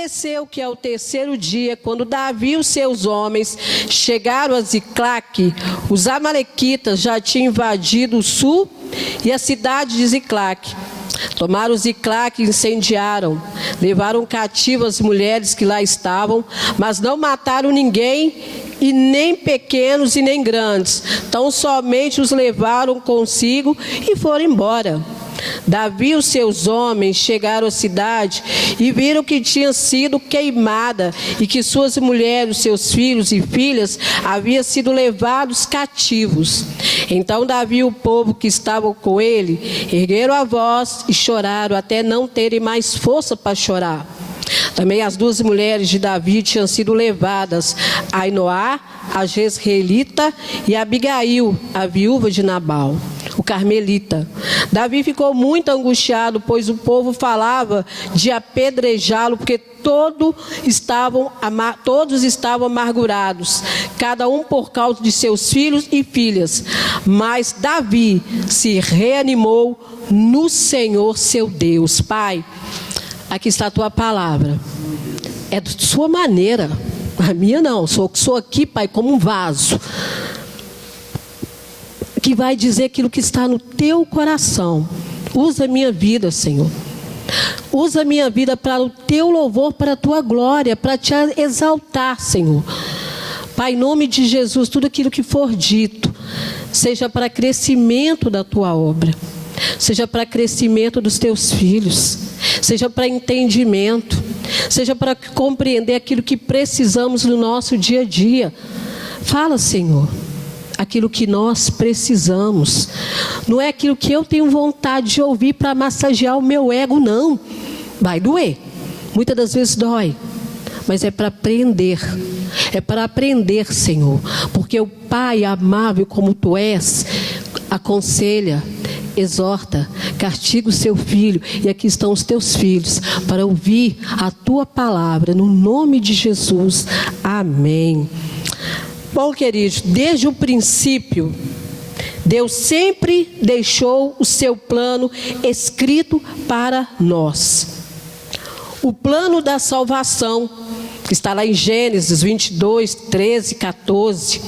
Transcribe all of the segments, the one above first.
aconteceu que ao terceiro dia, quando Davi e os seus homens chegaram a Ziclague, os amalequitas já tinham invadido o sul e a cidade de Ziclague. Tomaram Ziclague e incendiaram, levaram cativo as mulheres que lá estavam, mas não mataram ninguém, e nem pequenos e nem grandes, tão somente os levaram consigo e foram embora. Davi e os seus homens chegaram à cidade e viram que tinha sido queimada e que suas mulheres, seus filhos e filhas haviam sido levados cativos. Então Davi e o povo que estavam com ele ergueram a voz e choraram até não terem mais força para chorar. Também as duas mulheres de Davi tinham sido levadas, Ainoá, a jezreelita, e Abigail, a viúva de Nabal, o carmelita. Davi ficou muito angustiado, pois o povo falava de apedrejá-lo, porque todos estavam amargurados, cada um por causa de seus filhos e filhas. Mas Davi se reanimou no Senhor seu Deus. Pai, aqui está a tua palavra. É da sua maneira. A minha não. Sou aqui, Pai, como um vaso que vai dizer aquilo que está no teu coração. Usa a minha vida, Senhor. Usa a minha vida para o teu louvor, para a tua glória, para te exaltar, Senhor. Pai, em nome de Jesus, tudo aquilo que for dito, seja para crescimento da tua obra, seja para crescimento dos teus filhos, seja para entendimento, seja para compreender aquilo que precisamos no nosso dia a dia. Fala, Senhor, aquilo que nós precisamos. Não é aquilo que eu tenho vontade de ouvir para massagear o meu ego, não. Vai doer. Muitas das vezes dói. Mas é para aprender. É para aprender, Senhor. Porque o Pai amável como Tu és, aconselha, exorta, castiga o seu filho. E aqui estão os teus filhos para ouvir a tua palavra. No nome de Jesus. Amém. Bom, queridos, desde o princípio, Deus sempre deixou o seu plano escrito para nós. O plano da salvação, que está lá em Gênesis 22, 13, 14.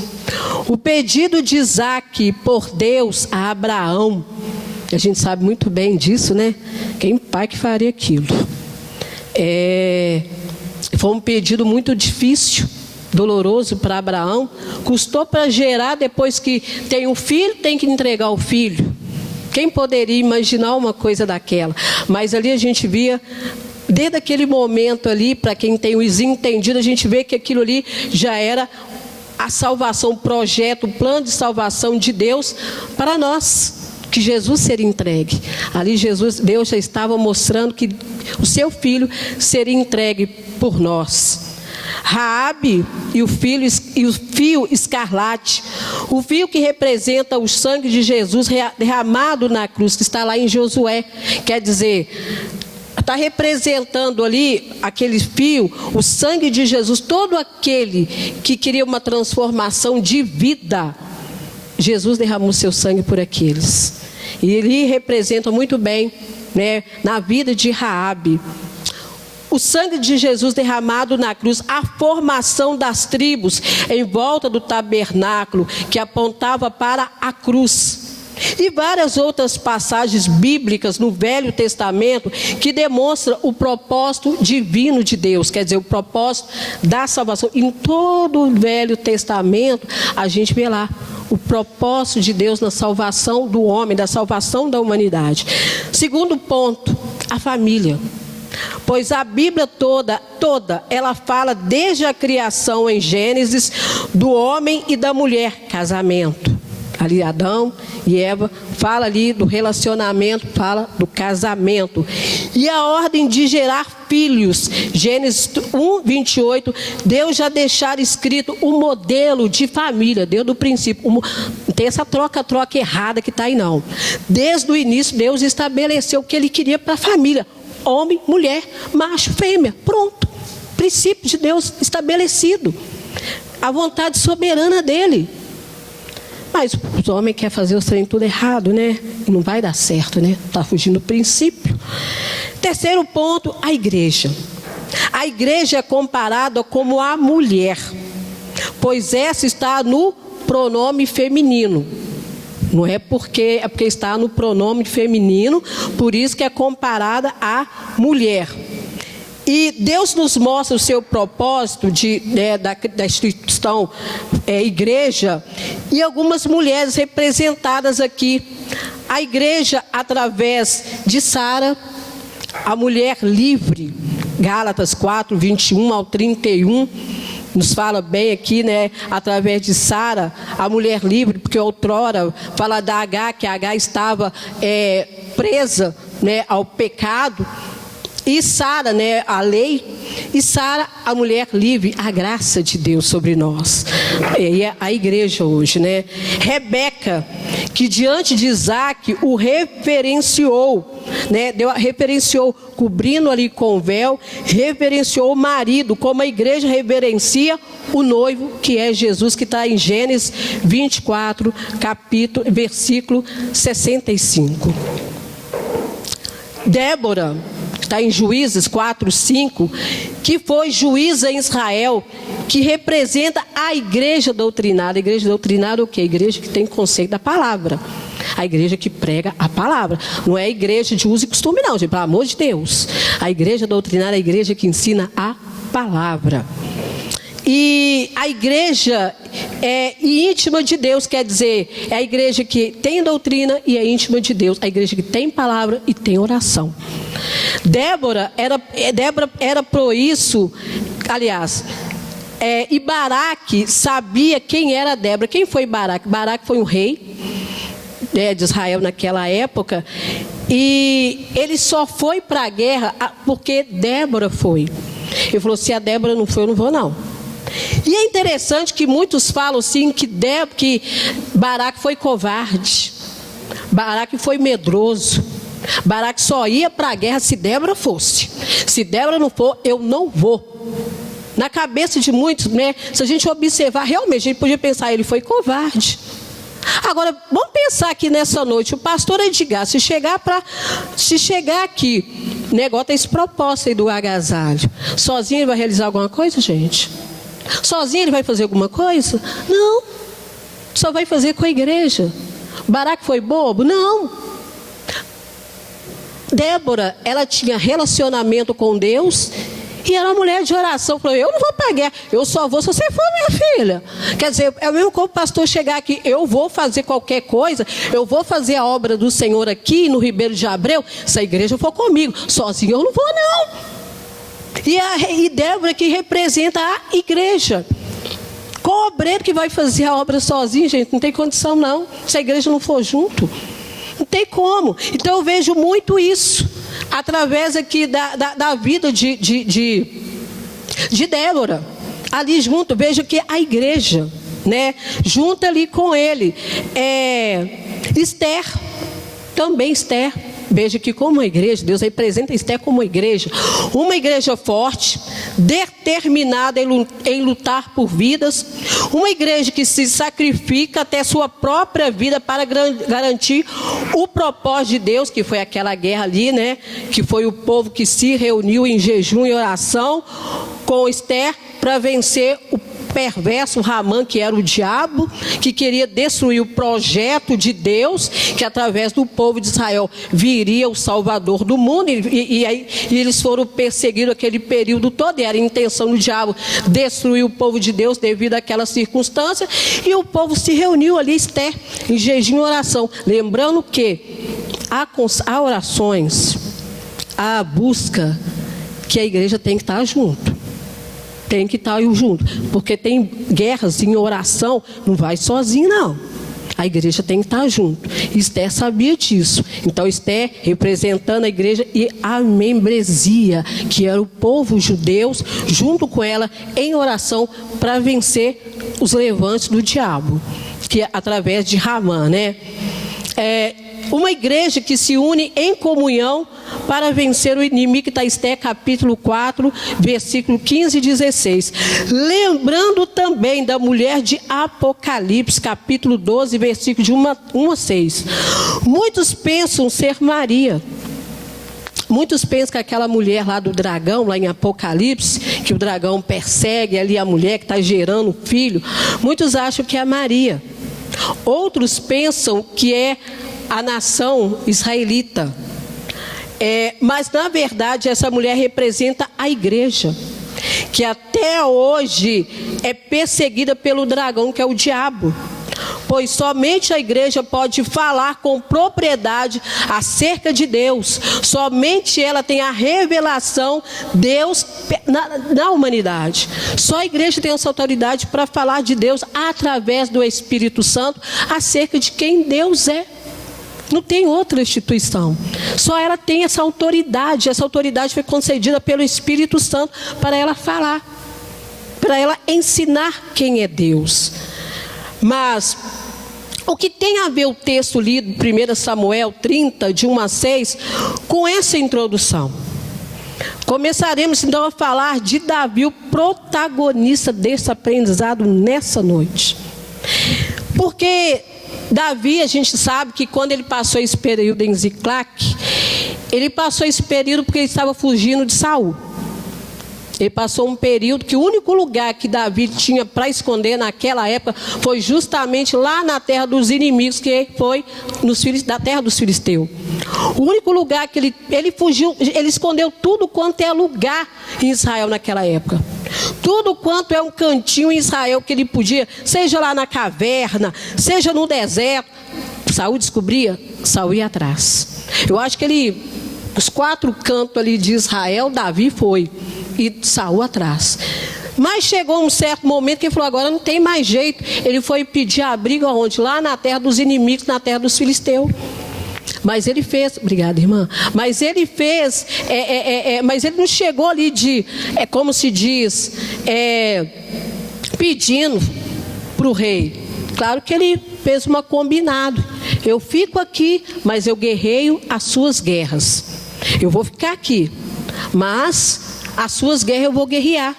O pedido de Isaac por Deus a Abraão. A gente sabe muito bem disso, né? Quem pai que faria aquilo? Foi um pedido muito difícil, doloroso para Abraão. Custou para gerar, depois que tem um filho, tem que entregar o filho. Quem poderia imaginar uma coisa daquela? Mas ali a gente via, desde aquele momento ali, para quem tem os entendidos, a gente vê que aquilo ali já era a salvação, o projeto, o plano de salvação de Deus para nós, que Jesus seria entregue. Ali Deus já estava mostrando que o seu filho seria entregue por nós. Raabe e o fio escarlate, o fio que representa o sangue de Jesus derramado na cruz, que está lá em Josué, quer dizer, está representando ali aquele fio, o sangue de Jesus. Todo aquele que queria uma transformação de vida, Jesus derramou seu sangue por aqueles, e ele representa muito bem, né, na vida de Raabe. O sangue de Jesus derramado na cruz, a formação das tribos em volta do tabernáculo, que apontava para a cruz. E várias outras passagens bíblicas no Velho Testamento que demonstram o propósito divino de Deus, quer dizer, o propósito da salvação. Em todo o Velho Testamento a gente vê lá o propósito de Deus na salvação do homem, da salvação da humanidade. Segundo ponto, a família. Pois a Bíblia toda, ela fala desde a criação em Gênesis, do homem e da mulher, casamento. Ali Adão e Eva, fala ali do relacionamento, fala do casamento. E a ordem de gerar filhos, Gênesis 1, 28, Deus já deixara escrito o modelo de família, desde o princípio. Não tem essa troca errada que está aí não. Desde o início, Deus estabeleceu o que Ele queria para a família. Homem, mulher, macho, fêmea, pronto. Princípio de Deus estabelecido. A vontade soberana dele. Mas os homens querem fazer o trem tudo errado, né? E não vai dar certo, né? Está fugindo do princípio. Terceiro ponto, a igreja. A igreja é comparada como a mulher, pois essa está no pronome feminino. Não é porque está no pronome feminino, por isso que é comparada à mulher. E Deus nos mostra o seu propósito da instituição igreja, e algumas mulheres representadas aqui. A igreja, através de Sara, a mulher livre, Gálatas 4, 21 ao 31, nos fala bem aqui, né? Através de Sara, a mulher livre, porque outrora fala da H, que a H estava presa, né, ao pecado. E Sara, né, a lei, e Sara, a mulher livre, a graça de Deus sobre nós. E é a igreja hoje, né? Rebeca, que diante de Isaac o reverenciou, né? Reverenciou, cobrindo ali com o véu, reverenciou o marido, como a igreja reverencia o noivo, que é Jesus, que está em Gênesis 24, versículo 65. Débora, está em Juízes 4, 5, que foi juíza em Israel, que representa a igreja doutrinária. A igreja doutrinária é o quê? A igreja que tem conceito da palavra. A igreja que prega a palavra. Não é a igreja de uso e costume, não, gente, pelo amor de Deus. A igreja doutrinária é a igreja que ensina a palavra. E a igreja é íntima de Deus, quer dizer, é a igreja que tem doutrina e é íntima de Deus. A igreja que tem palavra e tem oração. Débora era por isso, aliás, e Baraque sabia quem era Débora. Quem foi Baraque? Baraque foi um rei de Israel naquela época, e ele só foi para a guerra porque Débora foi. Ele falou: se a Débora não foi, eu não vou não. E é interessante que muitos falam assim que Baraque foi covarde, Baraque foi medroso, Baraque só ia para a guerra se Débora fosse. Se Débora não for, eu não vou. Na cabeça de muitos, né, se a gente observar, realmente a gente podia pensar, ele foi covarde. Agora, vamos pensar aqui nessa noite, o pastor Edgar, se chegar aqui, o negócio tem esse propósito aí do agasalho, sozinho ele vai realizar alguma coisa, gente? Sozinho ele vai fazer alguma coisa? Não. Só vai fazer com a igreja. Baraque foi bobo? Não. Débora, ela tinha relacionamento com Deus e era uma mulher de oração. Falou: eu não vou para a guerra, eu só vou se você for, minha filha. Quer dizer, é o mesmo como o pastor chegar aqui: eu vou fazer qualquer coisa, eu vou fazer a obra do Senhor aqui no Ribeiro de Abreu, se a igreja for comigo. Sozinho eu não vou não. E Débora que representa a igreja. Qual obreiro que vai fazer a obra sozinho, gente? Não tem condição não, se a igreja não for junto. Não tem como. Então eu vejo muito isso através aqui da vida de Débora. Ali junto, vejo que a igreja, né, junto ali com ele. Esther, também Esther. Veja que como a igreja, Deus representa Esther como igreja. Uma igreja forte, determinada em lutar por vidas. Uma igreja que se sacrifica até sua própria vida para garantir o propósito de Deus, que foi aquela guerra ali, né? Que foi o povo que se reuniu em jejum e oração com Esther para vencer o perverso Ramã, que era o diabo, que queria destruir o projeto de Deus, que através do povo de Israel viria o Salvador do mundo, e eles foram perseguidos aquele período todo, e era a intenção do diabo destruir o povo de Deus devido àquela circunstância, e o povo se reuniu ali, Esther, em jejum e oração, lembrando que há orações, há busca, que a igreja tem que estar junto. Tem que estar junto, porque tem guerras em oração, não vai sozinho não. A igreja tem que estar junto. Esther sabia disso. Então Esther representando a igreja e a membresia, que era o povo judeu, junto com ela em oração para vencer os levantes do diabo, que é através de Ramã, né? Uma igreja que se une em comunhão para vencer o inimigo, que está em Esther capítulo 4, versículo 15 e 16. Lembrando também da mulher de Apocalipse, capítulo 12, versículo de 1 a 6. Muitos pensam ser Maria, Muitos pensam que aquela mulher lá do dragão, lá em Apocalipse, que o dragão persegue ali a mulher que está gerando o filho, muitos acham que é a Maria. Outros pensam que é a nação israelita. Mas na verdade essa mulher representa a igreja, que até hoje é perseguida pelo dragão, que é o diabo. Pois somente a igreja pode falar com propriedade acerca de Deus. Somente ela tem a revelação de Deus na humanidade. Só a igreja tem essa autoridade para falar de Deus através do Espírito Santo acerca de quem Deus é. Não tem outra instituição. Só ela tem essa autoridade. Essa autoridade foi concedida pelo Espírito Santo para ela falar, para ela ensinar quem é Deus. Mas o que tem a ver o texto lido, 1 Samuel 30, de 1 a 6, com essa introdução? Começaremos então a falar de Davi, o protagonista desse aprendizado nessa noite. Porque Davi, a gente sabe que quando ele passou esse período em Ziclac, ele passou esse período porque ele estava fugindo de Saul. Ele passou um período que o único lugar que Davi tinha para esconder naquela época foi justamente lá na terra dos inimigos, que foi da terra dos filisteus. O único lugar que ele fugiu, ele escondeu tudo quanto é lugar em Israel naquela época. Tudo quanto é um cantinho em Israel que ele podia, seja lá na caverna, seja no deserto. Saul descobria, Saul ia atrás. Eu acho que os 4 cantos ali de Israel, Davi foi. E Saul atrás. Mas chegou um certo momento que ele falou, agora não tem mais jeito. Ele foi pedir abrigo aonde? Lá na terra dos inimigos, na terra dos filisteus. Mas ele fez, obrigada, irmã. Mas ele fez, mas ele não chegou ali como se diz, pedindo para o rei. Claro que ele fez uma combinado. Eu fico aqui, mas eu guerreio as suas guerras. Eu vou ficar aqui, mas as suas guerras eu vou guerrear.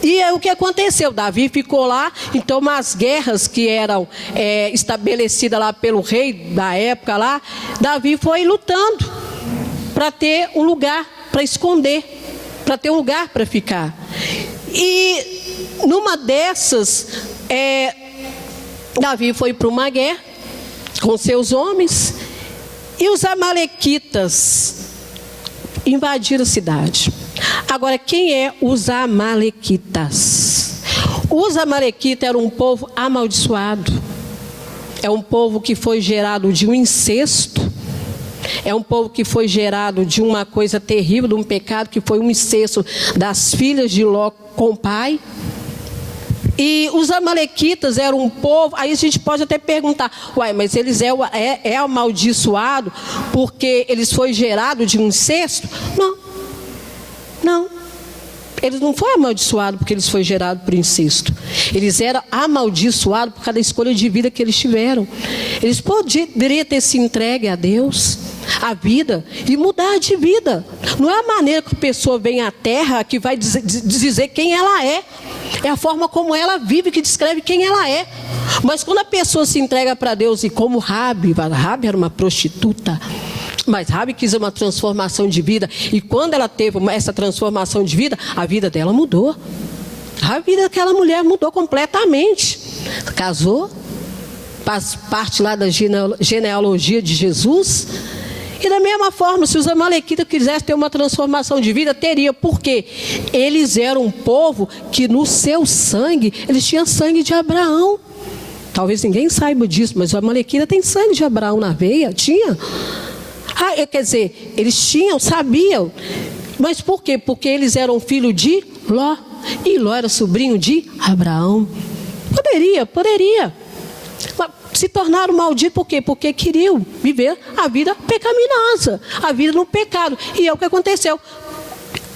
E aí o que aconteceu? Davi ficou lá, então as guerras que eram estabelecidas lá pelo rei da época lá, Davi foi lutando para ter um lugar para esconder, para ter um lugar para ficar. E numa dessas, Davi foi para uma guerra com seus homens, e os amalequitas invadiram a cidade. Agora, quem é os amalequitas? Os amalequitas eram um povo amaldiçoado. É um povo que foi gerado de um incesto. É um povo que foi gerado de uma coisa terrível, de um pecado que foi um incesto das filhas de Ló com o pai. E os amalequitas eram um povo, aí a gente pode até perguntar, mas eles é amaldiçoado porque eles foram gerados de um incesto? Não. Eles não foram amaldiçoados porque eles foram gerados por incesto. Eles eram amaldiçoados por causa da escolha de vida que eles tiveram. Eles poderiam ter se entregue a Deus, a vida, e mudar de vida. Não é a maneira que a pessoa vem à terra que vai dizer quem ela é. É a forma como ela vive que descreve quem ela é. Mas quando a pessoa se entrega para Deus, e como Rabi era uma prostituta, mas Rabi quis uma transformação de vida, e quando ela teve essa transformação de vida, a vida dela mudou. A vida daquela mulher mudou completamente. Casou, faz parte lá da genealogia de Jesus. E da mesma forma, se os amalequitas quisessem ter uma transformação de vida, teria, porque eles eram um povo que no seu sangue, eles tinham sangue de Abraão. Talvez ninguém saiba disso, mas o amalequita tem sangue de Abraão na veia, tinha. Quer dizer, eles sabiam. Mas por quê? Porque eles eram filho de Ló, e Ló era sobrinho de Abraão. Poderia. Se tornaram malditos por quê? Porque queriam viver a vida pecaminosa, a vida no pecado. E é o que aconteceu.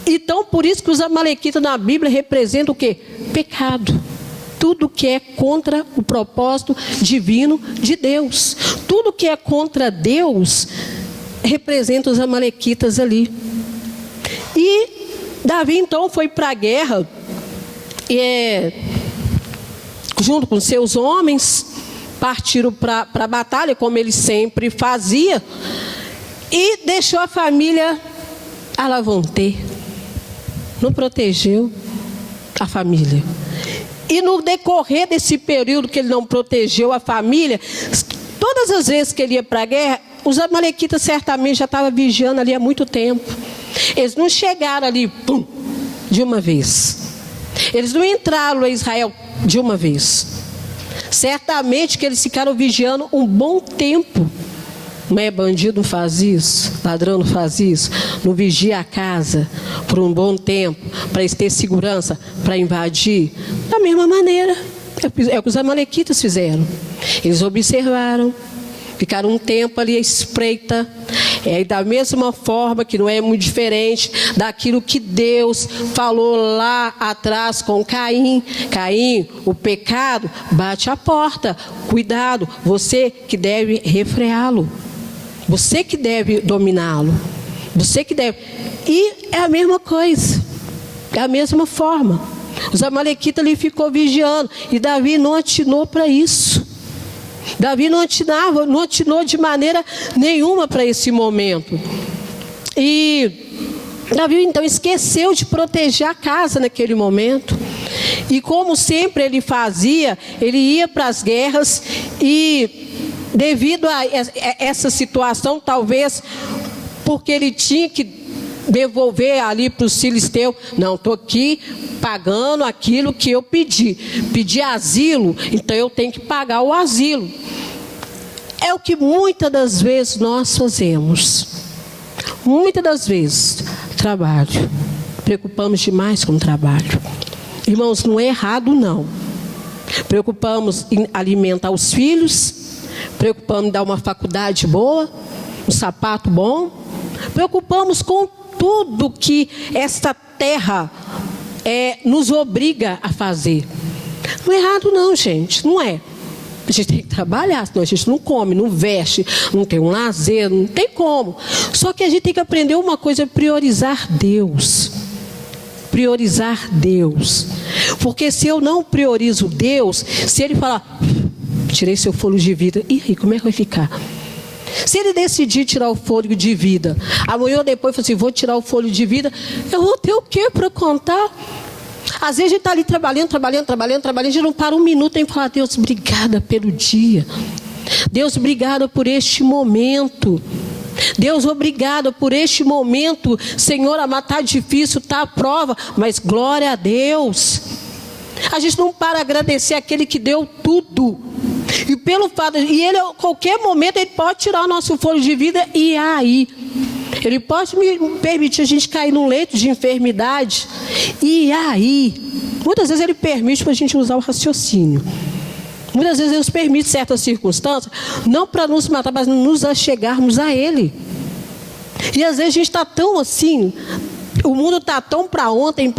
Então, por isso que os amalequitas na Bíblia representam o quê? Pecado. Tudo que é contra o propósito divino de Deus. Tudo que é contra Deus representa os amalequitas ali. E Davi então foi para a guerra, junto com seus homens, partiram para a batalha, como ele sempre fazia. E deixou a família à la vontade. Não protegeu a família. E no decorrer desse período que ele não protegeu a família, todas as vezes que ele ia para a guerra, os amalequitas certamente já estavam vigiando ali há muito tempo. Eles não chegaram ali, pum, de uma vez. Eles não entraram em Israel de uma vez. Certamente que eles ficaram vigiando um bom tempo. Não é bandido, não faz isso, ladrão não faz isso, não vigia a casa por um bom tempo, para eles terem segurança, para invadir. Da mesma maneira, é o que os amalequitas fizeram. Eles observaram, ficaram um tempo ali à espreita. Da mesma forma que não é muito diferente daquilo que Deus falou lá atrás com Caim. Caim, o pecado bate a porta. Cuidado, você que deve refreá-lo. Você que deve dominá-lo. Você que deve. E é a mesma coisa. É a mesma forma. Os amalequitas ali ficou vigiando. E Davi não atinou para isso. Davi não atinou de maneira nenhuma para esse momento. E Davi então esqueceu de proteger a casa naquele momento. E como sempre ele fazia, ele ia para as guerras e devido a essa situação, talvez porque ele tinha que devolver ali para os filisteus, não, estou aqui pagando aquilo que eu pedi asilo, então eu tenho que pagar o asilo. É o que muitas das vezes nós fazemos. Muitas das vezes, trabalho, preocupamos demais com o trabalho. Irmãos, não é errado não. Preocupamos em alimentar os filhos, preocupamos em dar uma faculdade boa, um sapato bom, preocupamos com tudo que esta terra nos obriga a fazer. Não é errado não, gente, não é. A gente tem que trabalhar, senão a gente não come, não veste, não tem um lazer, não tem como. Só que a gente tem que aprender uma coisa, priorizar Deus. Priorizar Deus. Porque se eu não priorizo Deus, se Ele falar, tirei seu fôlego de vida, e aí, como é que vai ficar? Se Ele decidir tirar o fôlego de vida, amanhã ou depois, falar assim, vou tirar o fôlego de vida, eu vou ter o quê para contar? Às vezes a gente está ali trabalhando, a gente não para um minuto em falar, Deus, obrigada pelo dia. Deus, obrigada por este momento. Deus, obrigada por este momento. Senhor, amado, está difícil, está a prova, mas glória a Deus. A gente não para agradecer aquele que deu tudo. E pelo fato, e Ele, a qualquer momento, Ele pode tirar o nosso fôlego de vida, e aí? Ele pode me permitir a gente cair num leito de enfermidade. E aí? Muitas vezes Ele permite para a gente usar o raciocínio. Muitas vezes Ele nos permite certas circunstâncias, não para nos matar, mas nos achegarmos a Ele. E às vezes a gente está tão assim, o mundo está tão para ontem,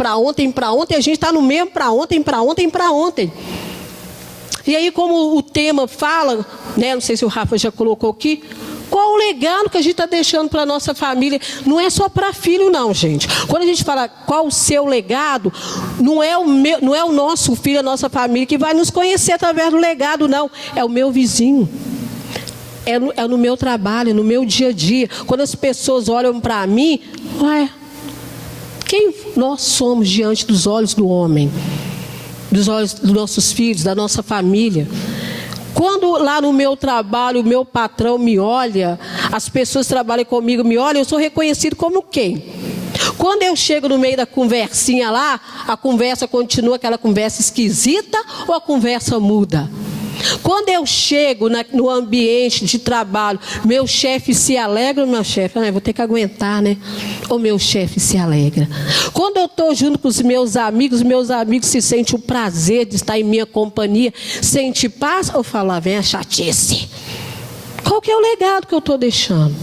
e a gente está no mesmo para ontem. E aí, como o tema fala, né, não sei se o Rafa já colocou aqui, qual o legado que a gente está deixando para a nossa família? Não é só para filho não, gente. Quando a gente fala qual o seu legado, não é o nosso filho, a nossa família que vai nos conhecer através do legado, não. É o meu vizinho. É no meu trabalho, no meu dia a dia. Quando as pessoas olham para mim, quem nós somos diante dos olhos do homem? Dos olhos dos nossos filhos, da nossa família. Quando lá no meu trabalho, o meu patrão me olha, as pessoas que trabalham comigo me olham, eu sou reconhecido como quem? Quando eu chego no meio da conversinha lá, a conversa continua aquela conversa esquisita ou a conversa muda? Quando eu chego no ambiente de trabalho, meu chefe se alegra, meu chefe, vou ter que aguentar, né? O meu chefe se alegra. Quando eu estou junto com os meus amigos se sentem o prazer de estar em minha companhia, sente paz, eu falo, vem a chatice. Qual que é o legado que eu estou deixando?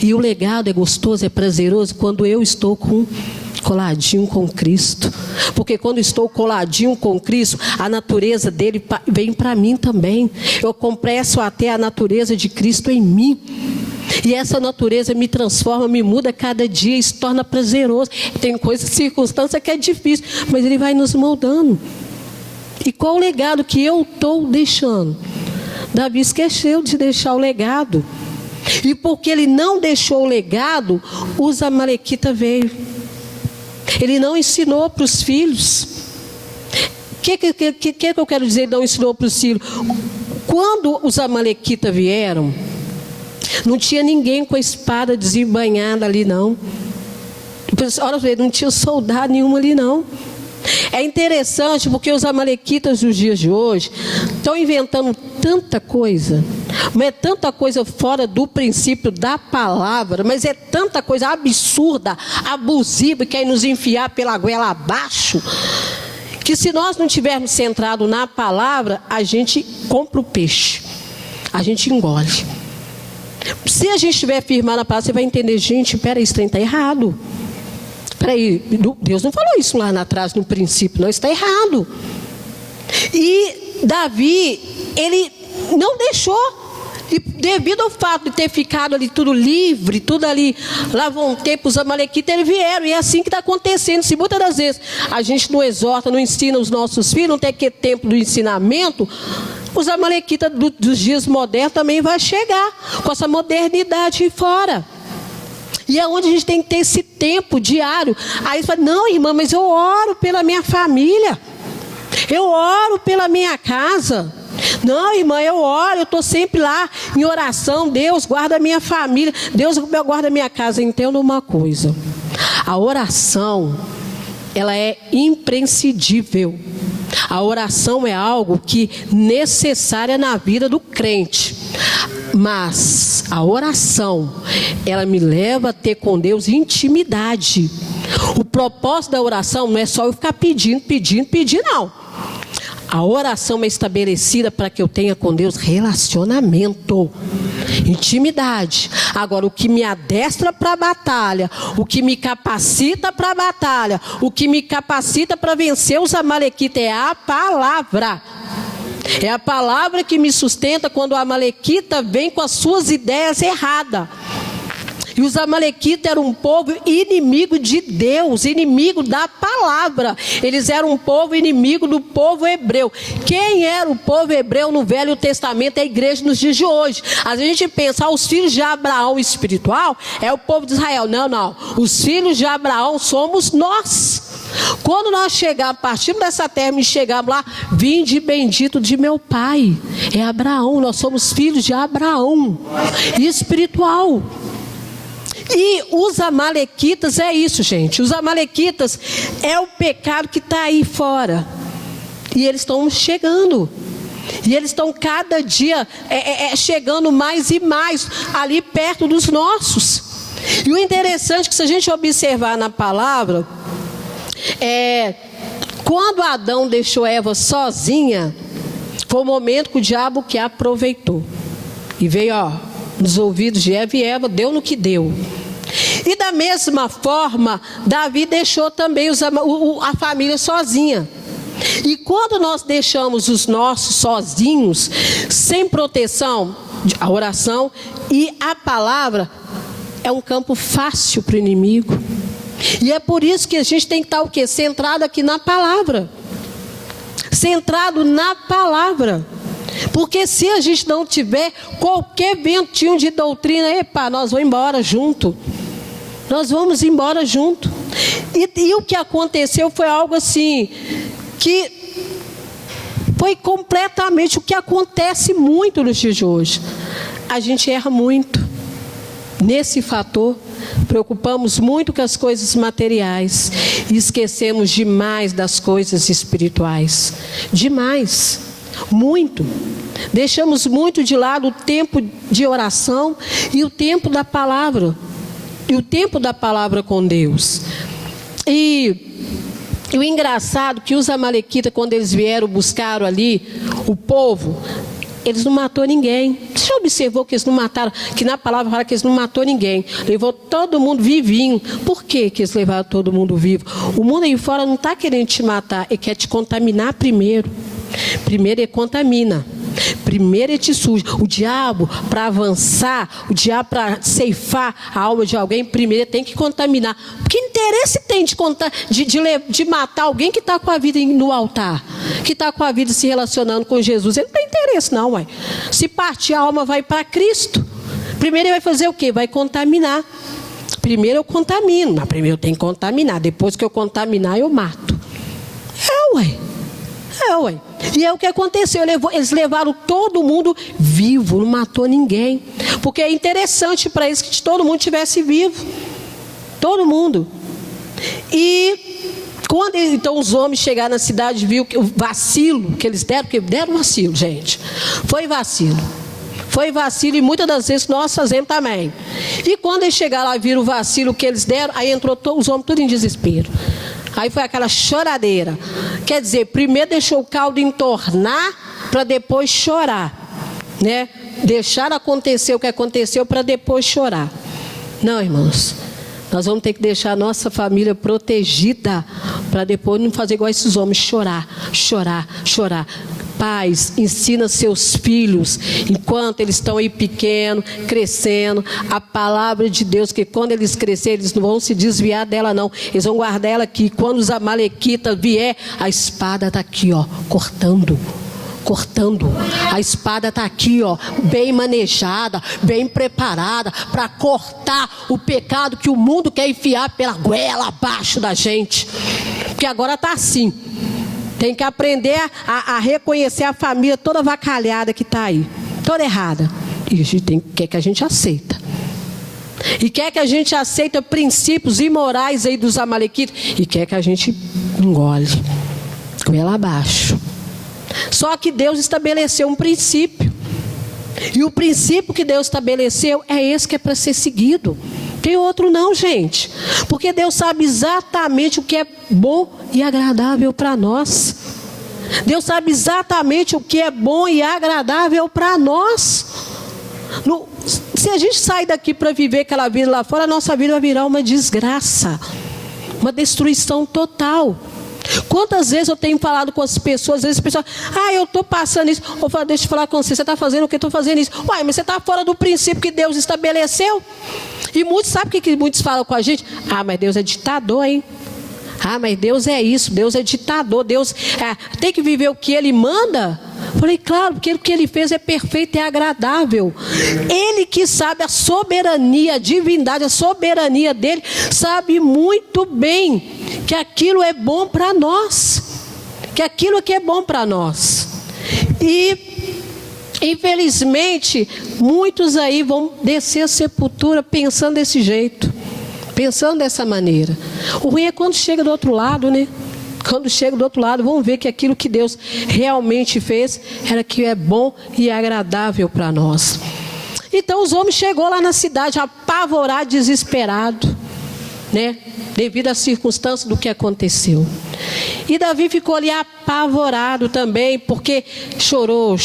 E o legado é gostoso, é prazeroso quando eu estou coladinho com Cristo. Porque quando estou coladinho com Cristo, a natureza dele vem para mim também. Eu compresso até a natureza de Cristo em mim. E essa natureza me transforma, me muda cada dia e se torna prazeroso. Tem coisa, circunstância que é difícil, mas Ele vai nos moldando. E qual o legado que eu estou deixando? Davi esqueceu de deixar o legado. E porque ele não deixou o legado, os amalequitas veio. Ele não ensinou para os filhos. O que eu quero dizer, não ensinou para os filhos? Quando os amalequitas vieram, não tinha ninguém com a espada desembainhada ali, não. Olha, não tinha soldado nenhum ali, não. É interessante porque os amalequitas dos dias de hoje estão inventando tanta coisa, mas é tanta coisa fora do princípio da palavra, mas é tanta coisa absurda, abusiva, que quer nos enfiar pela goela abaixo, que se nós não tivermos centrado na palavra, a gente compra o peixe, a gente engole. Se a gente estiver firmado na palavra, você vai entender, gente, peraí, isso está errado. Peraí, Deus não falou isso lá atrás, no princípio, não, está errado. E Davi, ele não deixou, e devido ao fato de ter ficado ali tudo livre, tudo ali, lá vão tempo, os amalequitas, eles vieram, e é assim que está acontecendo. Se muitas das vezes a gente não exorta, não ensina os nossos filhos, não tem que ter tempo do ensinamento, os amalequitas dos dias modernos também vai chegar, com essa modernidade fora. E é onde a gente tem que ter esse tempo diário. Aí você fala, não, irmã, mas eu oro pela minha família. Eu oro pela minha casa. Não, irmã, eu oro, eu estou sempre lá em oração. Deus guarda a minha família. Deus guarda a minha casa. Entenda uma coisa. A oração, ela é imprescindível. A oração é algo que necessária na vida do crente. Mas a oração, ela me leva a ter com Deus intimidade. O propósito da oração não é só eu ficar pedindo, não. A oração é estabelecida para que eu tenha com Deus relacionamento, intimidade. Agora, o que me adestra para a batalha, o que me capacita para a batalha, o que me capacita para vencer os amalequitas é a palavra. É a palavra que me sustenta quando o amalequita vem com as suas ideias erradas. E os amalequitas eram um povo inimigo de Deus, inimigo da palavra. Eles eram um povo inimigo do povo hebreu. Quem era o povo hebreu no Velho Testamento é a igreja nos dias de hoje. Às vezes a gente pensa, os filhos de Abraão espiritual é o povo de Israel. Não. Os filhos de Abraão somos nós. Quando nós chegarmos, partimos dessa terra e chegarmos lá, vinde bendito de meu pai. É Abraão, nós somos filhos de Abraão espiritual. E os amalequitas é isso, gente. Os amalequitas é o pecado que está aí fora. E eles estão chegando. E eles estão cada dia chegando mais e mais ali perto dos nossos. E o interessante é que se a gente observar na palavra, quando Adão deixou Eva sozinha, foi o momento que o diabo que aproveitou. E veio, nos ouvidos de Eva, e Eva deu no que deu. E da mesma forma, Davi deixou também a família sozinha. E quando nós deixamos os nossos sozinhos, sem proteção, a oração e a palavra é um campo fácil para o inimigo. E é por isso que a gente tem que estar o quê? Centrado aqui na palavra. Centrado na palavra. Porque se a gente não tiver qualquer ventinho de doutrina, nós vamos embora junto. Nós vamos embora junto. E o que aconteceu foi algo assim, que foi completamente o que acontece muito nos dias de hoje. A gente erra muito nesse fator. Preocupamos muito com as coisas materiais e esquecemos demais das coisas espirituais. Demais. Muito. Deixamos muito de lado o tempo de oração e o tempo da palavra. E o tempo da palavra com Deus. E o engraçado que os amalequitas, quando eles vieram, buscaram ali o povo, eles não mataram ninguém. Você já observou que eles não mataram? Que na palavra fala que eles não mataram ninguém. Levou todo mundo vivinho. Por que eles levaram todo mundo vivo? O mundo aí fora não está querendo te matar, ele quer te contaminar primeiro. Primeiro ele contamina. Primeiro ele te suja. O diabo, para avançar, o diabo para ceifar a alma de alguém, primeiro tem que contaminar. Que interesse tem de matar alguém que está com a vida no altar? Que está com a vida se relacionando com Jesus? Ele não tem interesse não, ué. Se partir a alma vai para Cristo. Primeiro ele vai fazer o quê? Vai contaminar. Primeiro eu contamino, mas primeiro eu tenho que contaminar. Depois que eu contaminar, eu mato. É, ué. E é o que aconteceu. Eles levaram todo mundo vivo, não matou ninguém. Porque é interessante para eles que todo mundo estivesse vivo. Todo mundo. E quando então os homens chegaram na cidade, viu que o vacilo que eles deram, porque deram vacilo, gente. Foi vacilo. Foi vacilo e muitas das vezes nós fazemos também. E quando eles chegaram lá e viram o vacilo que eles deram, aí entrou os homens tudo em desespero. Aí foi aquela choradeira. Quer dizer, primeiro deixou o caldo entornar para depois chorar, né? Deixar acontecer o que aconteceu para depois chorar. Não, irmãos. Nós vamos ter que deixar a nossa família protegida para depois não fazer igual esses homens, chorar. Pais, ensina seus filhos, enquanto eles estão aí pequenos, crescendo, a palavra de Deus, que quando eles crescerem, eles não vão se desviar dela não, eles vão guardar ela aqui. Quando os amalequitas vier, a espada está aqui, ó, cortando. A espada está aqui, ó, bem manejada, bem preparada para cortar o pecado que o mundo quer enfiar pela goela abaixo da gente. Porque agora está assim. Tem que aprender a reconhecer a família toda avacalhada que está aí, toda errada. E a gente quer que a gente aceita. E quer que a gente aceita princípios imorais aí dos amalequitas. E quer que a gente engole, goela abaixo. Só que Deus estabeleceu um princípio. E o princípio que Deus estabeleceu é esse que é para ser seguido. Tem outro não, gente. Porque Deus sabe exatamente o que é bom e agradável para nós. Deus sabe exatamente o que é bom e agradável para nós. Se a gente sair daqui para viver aquela vida lá fora, a nossa vida vai virar uma desgraça. Uma destruição total. Quantas vezes eu tenho falado com as pessoas, às vezes as pessoas, eu estou passando isso. Eu falo, deixa eu falar com você está fazendo o que? Estou fazendo isso. Uai, mas você está fora do princípio que Deus estabeleceu. E muitos, sabe o que muitos falam com a gente? Mas Deus é ditador, hein? Mas Deus é isso, Deus é ditador, Deus tem que viver o que Ele manda. Eu falei, claro, porque o que Ele fez é perfeito e agradável. Ele que sabe a soberania, a divindade, a soberania dEle, sabe muito bem que aquilo é bom para nós. Que aquilo que é bom para nós. E, infelizmente, muitos aí vão descer a sepultura pensando desse jeito. Pensando dessa maneira. O ruim é quando chega do outro lado, né? Quando chega do outro lado, vão ver que aquilo que Deus realmente fez era que é bom e agradável para nós. Então os homens chegou lá na cidade apavorado, desesperado, né? Devido às circunstâncias do que aconteceu. E Davi ficou ali apavorado também, porque chorou,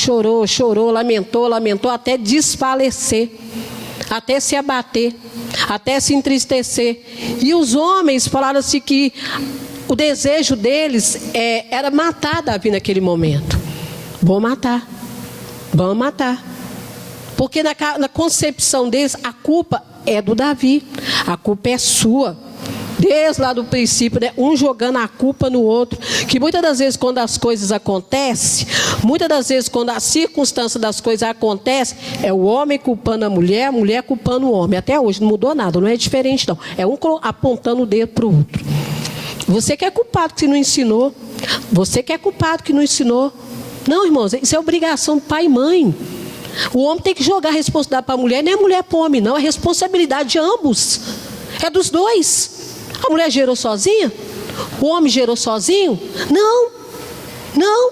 lamentou até desfalecer, até se abater, até se entristecer. E os homens falaram assim que o desejo deles era matar Davi naquele momento. Vamos matar. Porque na concepção deles, a culpa é do Davi, a culpa é sua. Desde lá do princípio, né? Um jogando a culpa no outro. Que muitas das vezes quando as coisas acontecem, muitas das vezes quando a circunstância das coisas acontece, é o homem culpando a mulher culpando o homem. Até hoje não mudou nada, não é diferente não. É um apontando o dedo para o outro. Você que é culpado que não ensinou. Você que é culpado que não ensinou. Não, irmãos, isso é obrigação do pai e mãe. O homem tem que jogar a responsabilidade para a mulher, nem a mulher para o homem, não. É responsabilidade de ambos. É dos dois. A mulher gerou sozinha? O homem gerou sozinho? Não.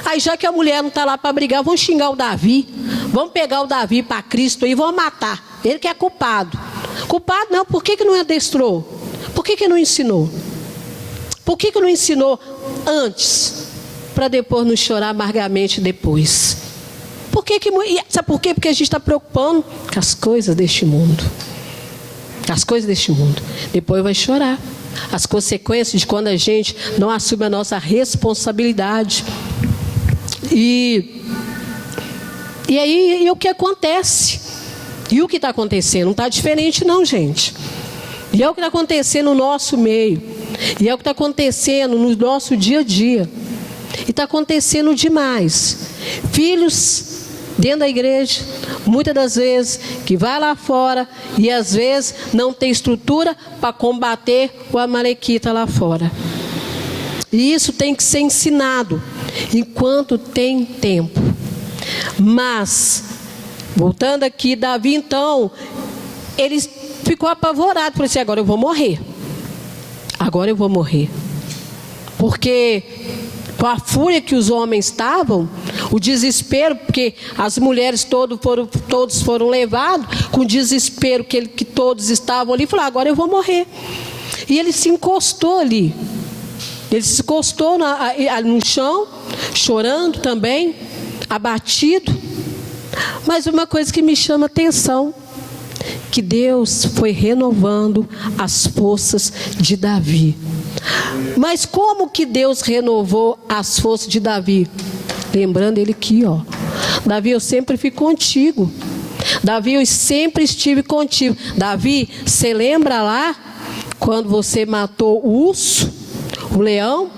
Aí já que a mulher não está lá para brigar, vamos xingar o Davi. Vamos pegar o Davi para Cristo e vamos matar. Ele que é culpado. Culpado não, por que não adestrou? Por que não ensinou? Por que não ensinou antes? Para depois não chorar amargamente depois. Sabe por quê? Porque a gente está preocupando com as coisas deste mundo. As coisas deste mundo. Depois vai chorar. As consequências de quando a gente não assume a nossa responsabilidade. E aí o que acontece? E o que está acontecendo? Não está diferente não, gente. E é o que está acontecendo no nosso meio. E é o que está acontecendo no nosso dia a dia. E está acontecendo demais. Filhos dentro da igreja, muitas das vezes, que vai lá fora e às vezes não tem estrutura para combater o amalequita lá fora. E isso tem que ser ensinado enquanto tem tempo. Mas, voltando aqui, Davi então, ele ficou apavorado, falou assim: agora eu vou morrer. Agora eu vou morrer. Porque com a fúria que os homens estavam, o desespero, porque as mulheres todos foram levados, com o desespero que todos estavam ali, falou: agora eu vou morrer. E ele se encostou ali. Ele se encostou no chão, chorando também, abatido. Mas uma coisa que me chama a atenção, que Deus foi renovando as forças de Davi. Mas como que Deus renovou as forças de Davi? Lembrando ele aqui, ó: Davi, eu sempre fui contigo. Davi, eu sempre estive contigo. Davi, você lembra lá quando você matou o urso, o leão,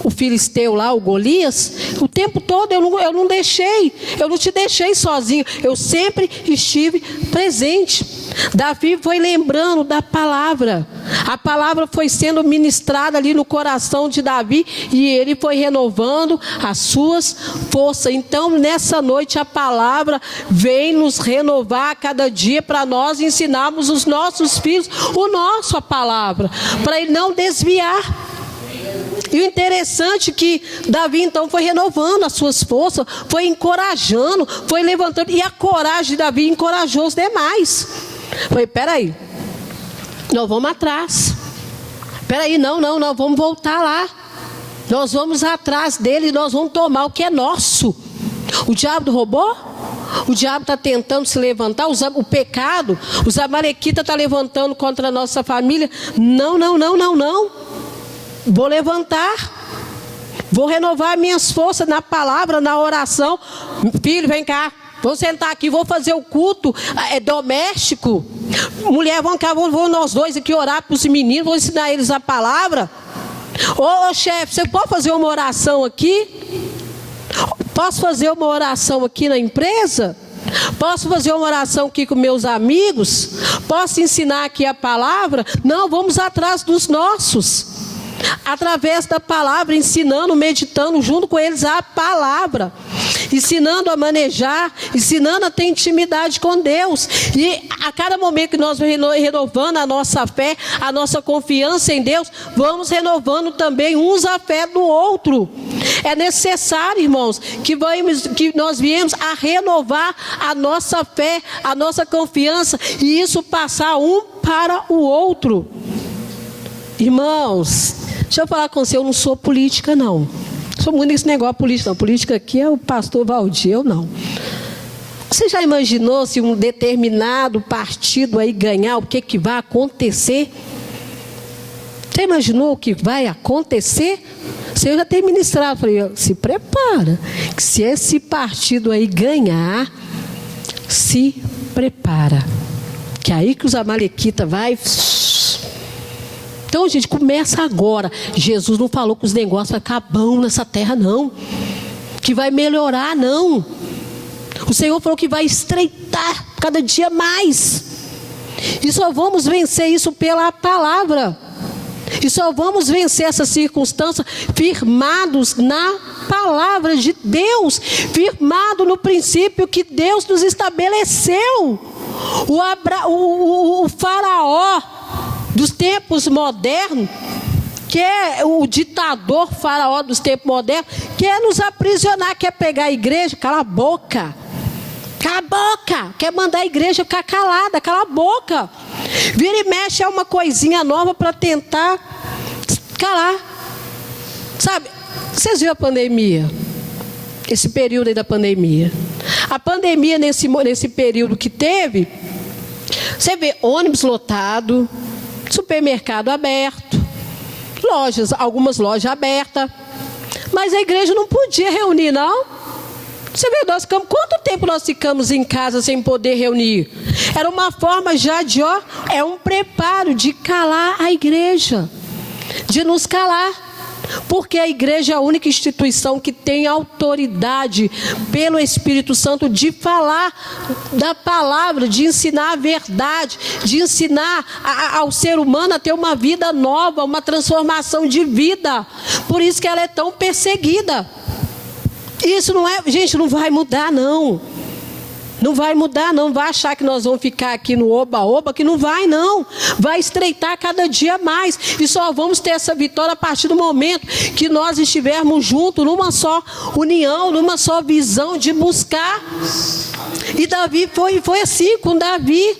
o filisteu lá, o Golias? O tempo todo eu não te deixei sozinho, eu sempre estive presente. Davi foi lembrando da palavra, a palavra foi sendo ministrada ali no coração de Davi, e ele foi renovando as suas forças. Então nessa noite a palavra vem nos renovar a cada dia, para nós ensinarmos os nossos filhos a palavra, para ele não desviar. E o interessante é que Davi então foi renovando as suas forças, foi encorajando, foi levantando, e a coragem de Davi encorajou os demais. Foi: peraí, nós vamos atrás. Peraí, não, nós vamos voltar lá. Nós vamos atrás dele, nós vamos tomar o que é nosso. O diabo roubou? O diabo está tentando se levantar, o pecado, os amalequitas estão levantando contra a nossa família. Não. Vou levantar, vou renovar minhas forças na palavra, na oração. Filho, vem cá, vamos sentar aqui, vou fazer o culto doméstico. Mulher, vamos cá, vamos nós dois aqui orar para os meninos, vou ensinar eles a palavra. Ô chefe, você pode fazer uma oração aqui? Posso fazer uma oração aqui na empresa? Posso fazer uma oração aqui com meus amigos? Posso ensinar aqui a palavra? Não, vamos atrás dos nossos. Através da palavra, ensinando, meditando junto com eles a palavra, ensinando a manejar, ensinando a ter intimidade com Deus. E a cada momento que nós vamos renovando a nossa fé, a nossa confiança em Deus, vamos renovando também uns a fé do outro. É necessário, irmãos, que nós viemos a renovar a nossa fé, a nossa confiança, e isso passar um para o outro. Irmãos, deixa eu falar com você, eu não sou política, não. Sou muito nesse negócio político, não. Política aqui é o pastor Valdir, eu não. Você já imaginou se um determinado partido aí ganhar, o que vai acontecer? Você imaginou o que vai acontecer? Eu já tenho ministrado, falei: se prepara, que se esse partido aí ganhar, se prepara, que aí que os amalequitas vai... Então, gente, começa agora. Jesus não falou que os negócios vão ficar bons nessa terra, não. Que vai melhorar, não. O Senhor falou que vai estreitar cada dia mais. E só vamos vencer isso pela palavra. E só vamos vencer essa circunstância firmados na palavra de Deus, firmado no princípio que Deus nos estabeleceu. O faraó dos tempos modernos, que é o ditador faraó dos tempos modernos, quer nos aprisionar, quer pegar a igreja, cala a boca, quer mandar a igreja ficar calada, cala a boca. Vira e mexe é uma coisinha nova para tentar calar. Sabe, vocês viram a pandemia? Esse período aí da pandemia. A pandemia nesse período que teve, você vê ônibus lotado, supermercado aberto, algumas lojas abertas, mas a igreja não podia reunir, não. Você vê, quanto tempo nós ficamos em casa sem poder reunir? Era uma forma já é um preparo de calar a igreja, de nos calar. Porque a igreja é a única instituição que tem autoridade pelo Espírito Santo de falar da palavra, de ensinar a verdade, de ensinar ao ser humano a ter uma vida nova, uma transformação de vida. Por isso que ela é tão perseguida. Isso não é, gente, não vai mudar não. Não vai mudar não, vai achar que nós vamos ficar aqui no oba-oba, que não vai não. Vai estreitar cada dia mais. E só vamos ter essa vitória a partir do momento que nós estivermos juntos, numa só união, numa só visão de buscar. E Davi foi assim com Davi.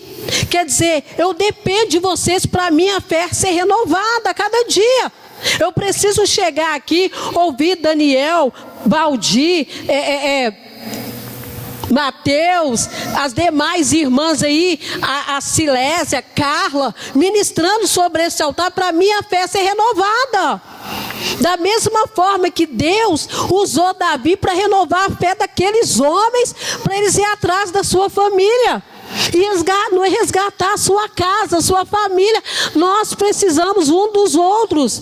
Quer dizer, eu dependo de vocês para a minha fé ser renovada a cada dia. Eu preciso chegar aqui, ouvir Daniel, Valdir, Mateus, as demais irmãs aí, a Silésia, Carla, ministrando sobre esse altar para a minha fé ser renovada. Da mesma forma que Deus usou Davi para renovar a fé daqueles homens, para eles ir atrás da sua família. E resgatar a sua casa, a sua família. Nós precisamos um dos outros.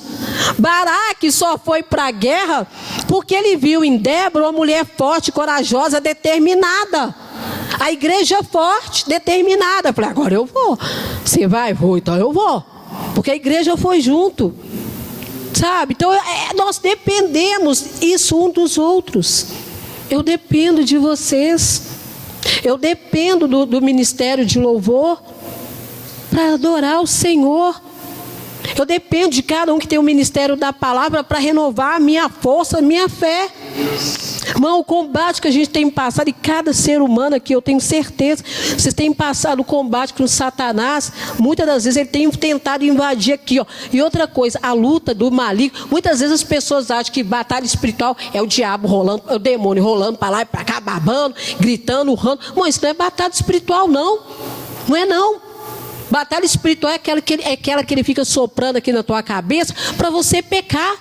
Baraque só foi para a guerra porque ele viu em Débora uma mulher forte, corajosa, determinada. A igreja forte, determinada. Eu falei, agora eu vou. Você vai? Vou, então eu vou. Porque a igreja foi junto. Sabe? Então nós dependemos isso um dos outros. Eu dependo de vocês. Eu dependo do ministério de louvor para adorar o Senhor. Eu dependo de cada um que tem o ministério da palavra para renovar a minha força, a minha fé. Irmão, o combate que a gente tem passado, e cada ser humano aqui, eu tenho certeza, vocês têm passado o combate com Satanás. Muitas das vezes ele tem tentado invadir aqui, ó. E outra coisa, a luta do maligno. Muitas vezes as pessoas acham que batalha espiritual é o diabo rolando, é o demônio rolando para lá e para cá, babando, gritando, urrando. Mas isso não é batalha espiritual, não. Não é não. Batalha espiritual é aquela que ele fica soprando aqui na tua cabeça para você pecar.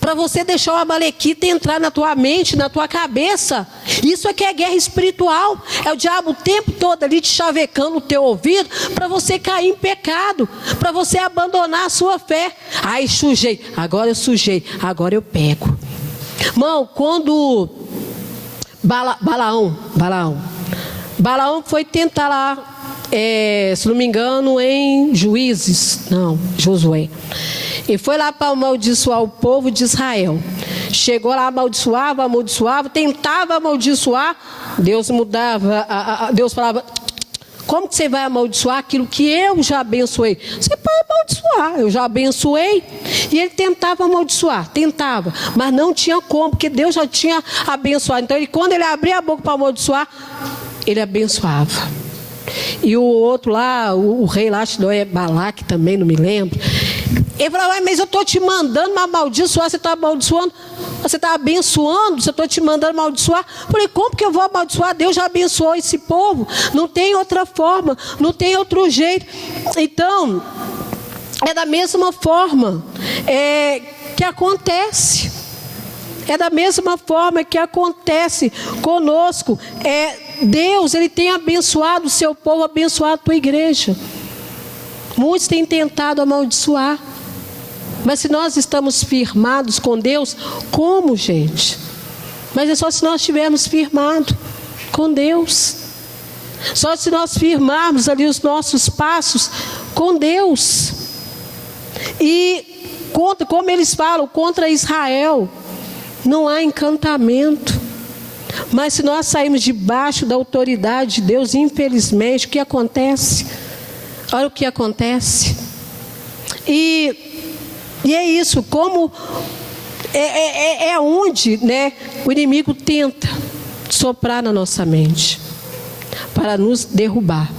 Para você deixar o amalequita entrar na tua mente, na tua cabeça. Isso é que é guerra espiritual. É o diabo o tempo todo ali te chavecando o teu ouvido para você cair em pecado, para você abandonar a sua fé. Ai, sujei, agora eu sujei, agora eu pego. Irmão, quando Balaão foi tentar lá, se não me engano, em Josué. E foi lá para amaldiçoar o povo de Israel. Chegou lá, amaldiçoava, tentava amaldiçoar. Deus mudava, Deus falava, como que você vai amaldiçoar aquilo que eu já abençoei? Você pode amaldiçoar, eu já abençoei. E ele tentava amaldiçoar, mas não tinha como, porque Deus já tinha abençoado. Então, quando ele abria a boca para amaldiçoar, ele abençoava. E o outro lá, o rei lá, acho que é Balaque também, não me lembro. Ele falou, mas eu estou te mandando me amaldiçoar, você está amaldiçoando, você está abençoando, você estou te mandando amaldiçoar. Eu falei, como que eu vou amaldiçoar? Deus já abençoou esse povo, não tem outra forma, não tem outro jeito. Então, é da mesma forma que acontece. É da mesma forma que acontece conosco. Deus, Ele tem abençoado o seu povo, abençoado a tua igreja. Muitos têm tentado amaldiçoar. Mas se nós estamos firmados com Deus, como, gente? Mas é só se nós estivermos firmados com Deus. Só se nós firmarmos ali os nossos passos com Deus. E como eles falam, contra Israel não há encantamento. Mas se nós sairmos debaixo da autoridade de Deus, infelizmente, o que acontece? Olha o que acontece. E é isso, como onde, né, o inimigo tenta soprar na nossa mente para nos derrubar.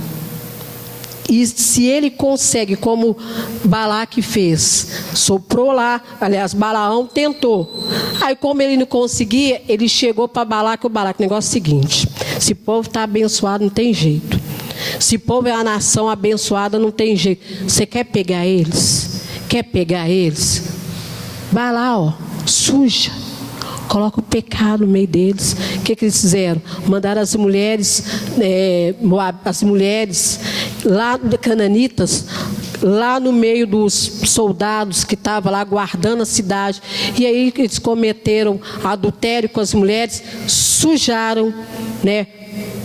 E se ele consegue, como Balaque fez, soprou lá, aliás, Balaão tentou. Aí como ele não conseguia, ele chegou para Balaque, o negócio é o seguinte, esse povo está abençoado, não tem jeito. Se o povo é uma nação abençoada, não tem jeito. Você quer pegar eles? Quer pegar eles? Vai lá, ó, suja. Coloca o pecado no meio deles. O que eles fizeram? Mandaram as mulheres lá cananitas, lá no meio dos soldados que estavam lá guardando a cidade. E aí eles cometeram adultério com as mulheres, sujaram, né?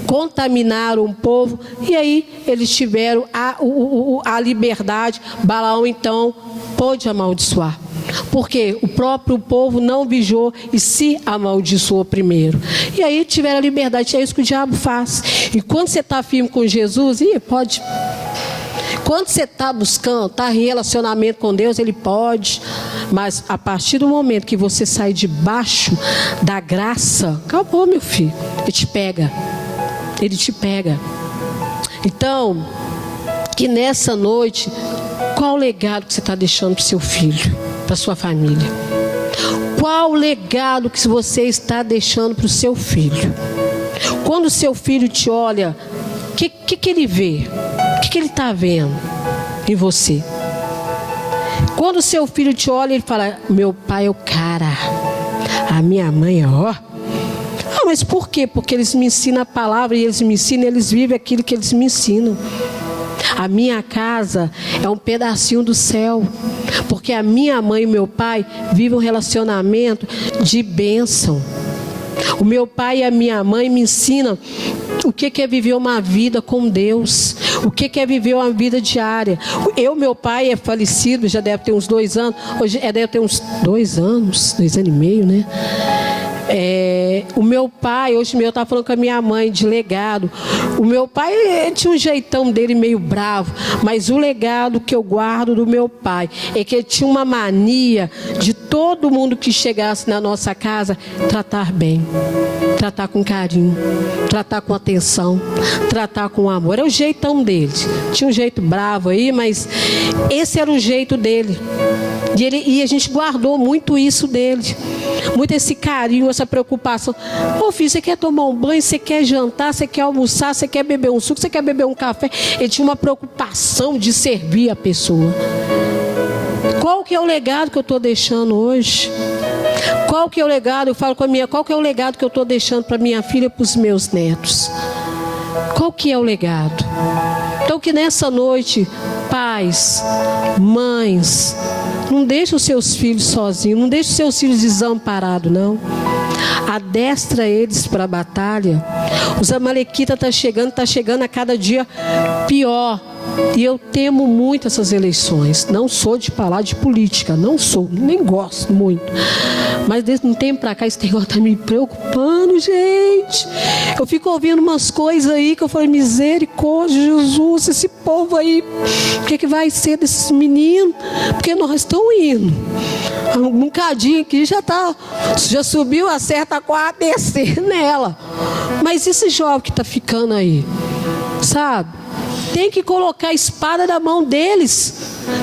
Contaminaram o povo, e aí eles tiveram a liberdade. Balaão então pôde amaldiçoar, porque o próprio povo não vigiou e se amaldiçoou primeiro. E aí tiveram a liberdade. É isso que o diabo faz. E quando você está firme com Jesus, pode. Quando você está buscando, está em relacionamento com Deus, Ele pode. Mas a partir do momento que você sai debaixo da graça, acabou, meu filho. Ele te pega. Ele te pega. Então, que nessa noite, qual o legado que você está deixando para o seu filho, para a sua família? Qual o legado que você está deixando para o seu filho? Quando o seu filho te olha, o que ele vê? O que ele está vendo em você? Quando o seu filho te olha, ele fala: meu pai é o cara, a minha mãe é ó. Mas por quê? Porque eles me ensinam a palavra e eles me ensinam, eles vivem aquilo que eles me ensinam. A minha casa é um pedacinho do céu, porque a minha mãe e meu pai vivem um relacionamento de bênção. O meu pai e a minha mãe me ensinam o que é viver uma vida com Deus, o que é viver uma vida diária. Meu pai é falecido, já deve ter uns 2 anos, hoje deve ter uns 2 anos, 2 anos e meio, né? O meu pai, hoje eu estava falando com a minha mãe de legado. O meu pai tinha um jeitão dele meio bravo, mas o legado que eu guardo do meu pai é que ele tinha uma mania de todo mundo que chegasse na nossa casa tratar bem, tratar com carinho, tratar com atenção, tratar com amor. Era o jeitão dele. Tinha um jeito bravo aí, mas esse era o jeito dele. E a gente guardou muito isso dele, muito esse carinho, essa preocupação. Ô filho, você quer tomar um banho, você quer jantar, você quer almoçar, você quer beber um suco, você quer beber um café. Ele tinha uma preocupação de servir a pessoa. Qual que é o legado que eu estou deixando hoje? Qual que é o legado? Eu falo com a minha, qual que é o legado que eu estou deixando para minha filha e para os meus netos? Qual que é o legado? Então que nessa noite, pais, mães, não deixe os seus filhos sozinhos, não deixe os seus filhos desamparados, não. Adestra eles para a batalha. Os amalequitas estão chegando a cada dia pior. E eu temo muito essas eleições. Não sou de falar de política, não sou, nem gosto muito. Mas desde um tempo para cá esse negócio está me preocupando, gente. Eu fico ouvindo umas coisas aí que eu falei: misericórdia, Jesus, esse povo aí, o que vai ser desses meninos? Porque nós estamos indo. Um bocadinho aqui já subiu a certa a descer nela. Mas esse jovem que está ficando aí, sabe? Tem que colocar a espada na mão deles.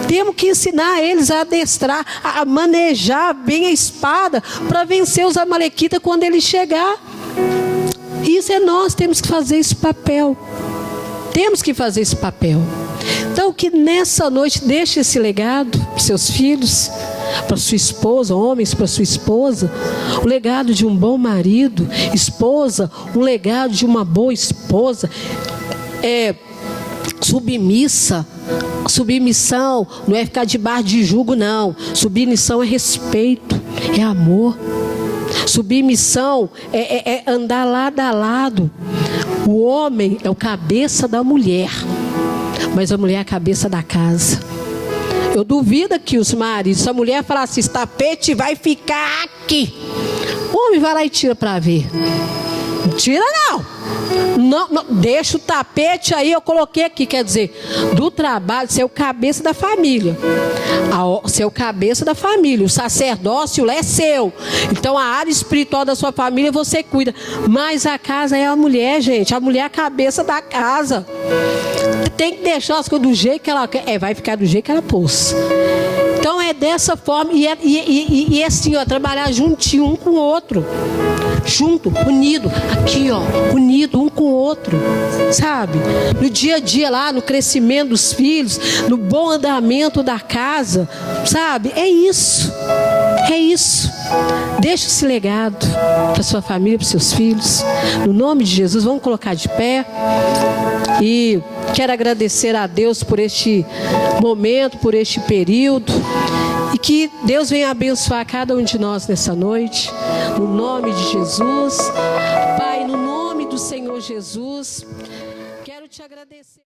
Temos que ensinar eles a adestrar, a manejar bem a espada para vencer os amalequitas quando ele chegar. Isso é nós, temos que fazer esse papel. Temos que fazer esse papel. Então que nessa noite deixe esse legado para seus filhos, para sua esposa, homens para sua esposa, o legado de um bom marido, esposa, um legado de uma boa esposa, submissão não é ficar debaixo de jugo, não. Submissão é respeito, é amor. Submissão é andar lado a lado. O homem é o cabeça da mulher, mas a mulher é a cabeça da casa. Eu duvido que os maridos, se a mulher falar assim: esse tapete vai ficar aqui, o homem vai lá e tira para ver. Não tira não, deixa o tapete aí, eu coloquei aqui, quer dizer, do trabalho, você é o cabeça da família. Você é o cabeça da família, o sacerdócio lá é seu. Então a área espiritual da sua família você cuida. Mas a casa é a mulher, gente. A mulher é a cabeça da casa. Tem que deixar as coisas do jeito que ela quer. Vai ficar do jeito que ela pôs. Então é dessa forma. E assim, ó, trabalhar juntinho um com o outro. Junto, unido. Aqui, ó, unido um com o outro. Sabe? No dia a dia lá, no crescimento dos filhos, no bom andamento da casa. Sabe? É isso. É isso. Deixa esse legado para sua família, para seus filhos. No nome de Jesus, vamos colocar de pé. E quero agradecer a Deus por este momento, por este período. E que Deus venha abençoar cada um de nós nessa noite. No nome de Jesus. Pai, no nome do Senhor Jesus, quero te agradecer.